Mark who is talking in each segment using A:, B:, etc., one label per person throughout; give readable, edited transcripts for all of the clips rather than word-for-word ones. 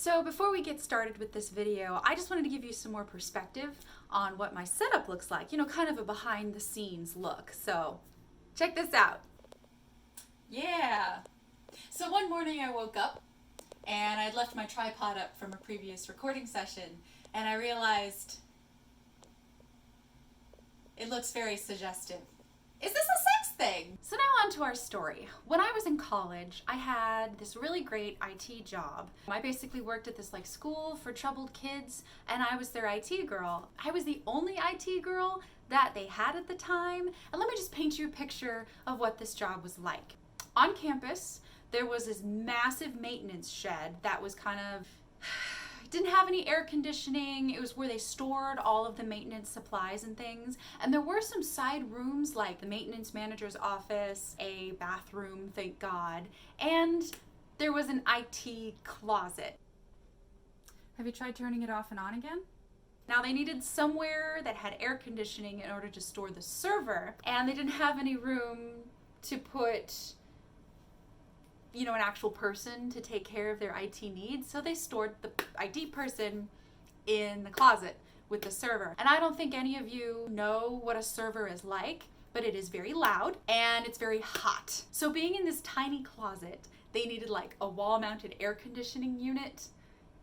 A: So before we get started with this video, I just wanted to give you some more perspective on what my setup looks like, kind of a behind the scenes look. So check this out. Yeah. So one morning I woke up and I'd left my tripod up from a previous recording session and I realized it looks very suggestive. Is this a sex thing? So now on to our story. When I was in college, I had this really great IT job. I basically worked at this school for troubled kids and I was their IT girl. I was the only IT girl that they had at the time. And let me just paint you a picture of what this job was like. On campus, there was this massive maintenance shed that was didn't have any air conditioning. It was where they stored all of the maintenance supplies and things. And there were some side rooms like the maintenance manager's office, a bathroom, thank God, and there was an IT closet. Have you tried turning it off and on again? Now they needed somewhere that had air conditioning in order to store the server, and they didn't have any room to put an actual person to take care of their IT needs, so they stored the IT person in the closet with the server. And I don't think any of you know what a server is like, but it is very loud and it's very hot. So being in this tiny closet, they needed a wall-mounted air conditioning unit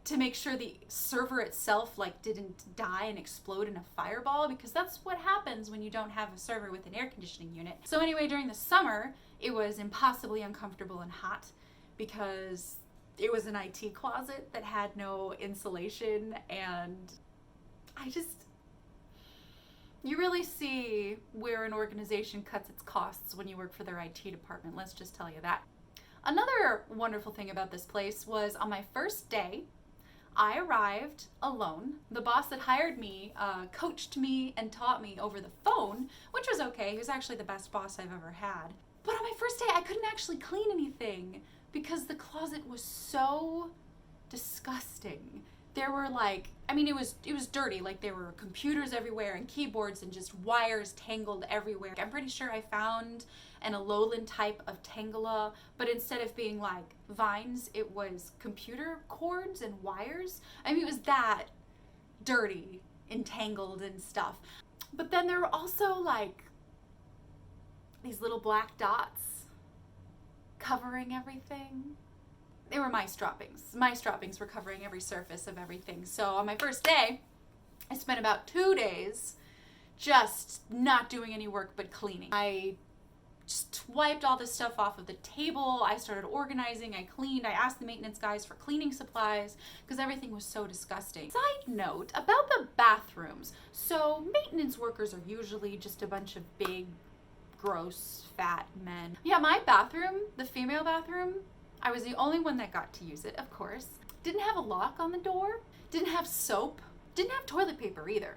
A: to make sure the server itself didn't die and explode in a fireball, because that's what happens when you don't have a server with an air conditioning unit. So anyway, during the summer, it was impossibly uncomfortable and hot because it was an IT closet that had no insulation, and you really see where an organization cuts its costs when you work for their IT department, let's just tell you that. Another wonderful thing about this place was on my first day, I arrived alone. The boss that hired me coached me and taught me over the phone, which was okay. He was actually the best boss I've ever had. But on my first day, I couldn't actually clean anything because the closet was so disgusting. There were it was dirty. There were computers everywhere and keyboards and just wires tangled everywhere. I'm pretty sure I found an Alolan type of Tangela, but instead of being vines, it was computer cords and wires. It was that dirty, entangled and stuff. But then there were also these little black dots covering everything. They were mice droppings. Mice droppings were covering every surface of everything. So on my first day, I spent about 2 days just not doing any work but cleaning. I just wiped all this stuff off of the table. I started organizing, I cleaned, I asked the maintenance guys for cleaning supplies because everything was so disgusting. Side note about the bathrooms. So maintenance workers are usually just a bunch of big, gross, fat men. Yeah, my bathroom, the female bathroom, I was the only one that got to use it, of course. Didn't have a lock on the door, didn't have soap, didn't have toilet paper either.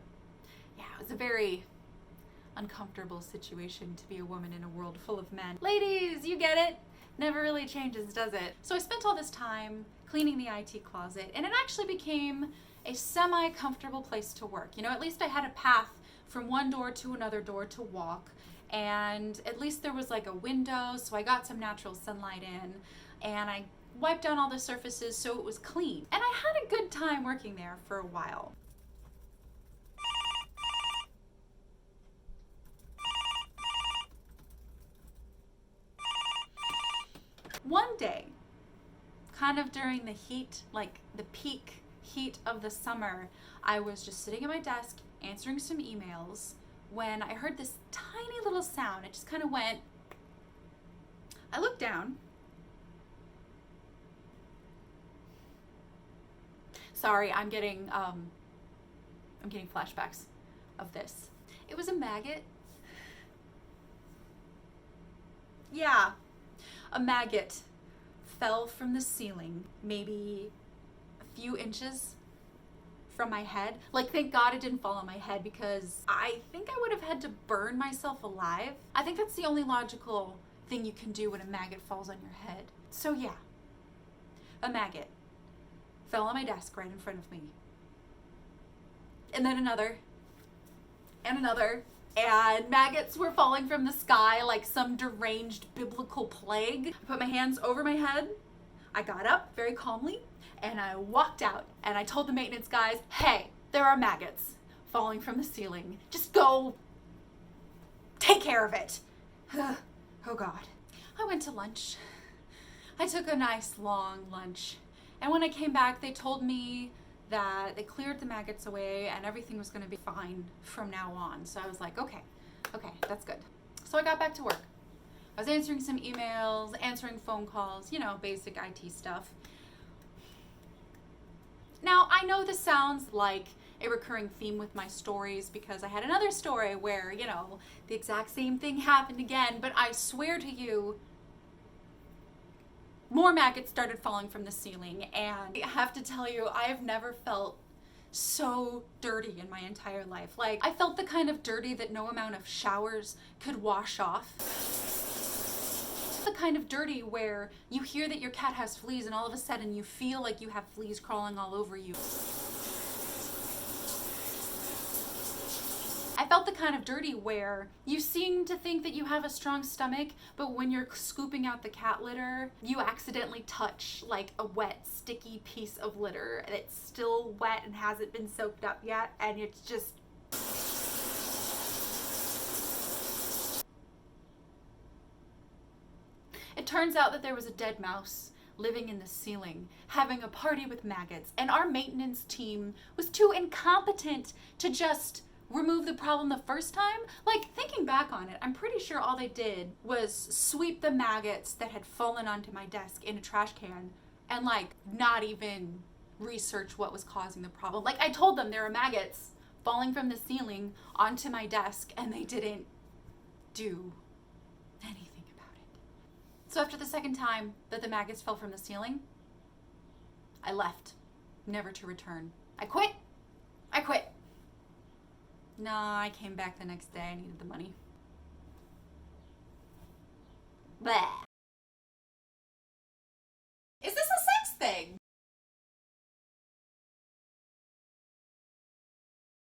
A: Yeah, it was a very uncomfortable situation to be a woman in a world full of men. Ladies, you get it. Never really changes, does it? So I spent all this time cleaning the IT closet, and it actually became a semi-comfortable place to work. At least I had a path from one door to another door to walk, and at least there was a window, so I got some natural sunlight in, and I wiped down all the surfaces so it was clean. And I had a good time working there for a while. One day, kind of during the heat, the peak heat of the summer, I was just sitting at my desk answering some emails when I heard this tiny little sound. It just kind of went. I looked down. Sorry, I'm getting flashbacks of this. It was a maggot. Yeah. A maggot fell from the ceiling, maybe a few inches from my head. Thank God it didn't fall on my head, because I think I would have had to burn myself alive. I think that's the only logical thing you can do when a maggot falls on your head. So yeah, a maggot fell on my desk right in front of me. And then another, and another. And maggots were falling from the sky like some deranged biblical plague. I put my hands over my head. I got up very calmly and I walked out and I told the maintenance guys, hey, there are maggots falling from the ceiling. Just go take care of it. Oh God. I went to lunch. I took a nice long lunch. And when I came back, they told me that they cleared the maggots away and everything was going to be fine from now on. So I was like, okay, that's good. So I got back to work. I was answering some emails, answering phone calls, you know, basic IT stuff. Now, I know this sounds like a recurring theme with my stories because I had another story where, you know, the exact same thing happened again, but I swear to you, more maggots started falling from the ceiling, and I have to tell you, I have never felt so dirty in my entire life. Like, I felt the kind of dirty that no amount of showers could wash off. The kind of dirty where you hear that your cat has fleas and all of a sudden you feel like you have fleas crawling all over you. I felt the kind of dirty where you seem to think that you have a strong stomach, but when you're scooping out the cat litter, you accidentally touch like a wet, sticky piece of litter that's still wet and hasn't been soaked up yet, and it's just... It turns out that there was a dead mouse living in the ceiling, having a party with maggots, and our maintenance team was too incompetent to just remove the problem the first time. Like, thinking back on it, I'm pretty sure all they did was sweep the maggots that had fallen onto my desk in a trash can and like not even research what was causing the problem. Like, I told them there were maggots falling from the ceiling onto my desk and they didn't do anything about it. So after the second time that the maggots fell from the ceiling, I left, never to return. I quit. Nah, I came back the next day. I needed the money. Bleh.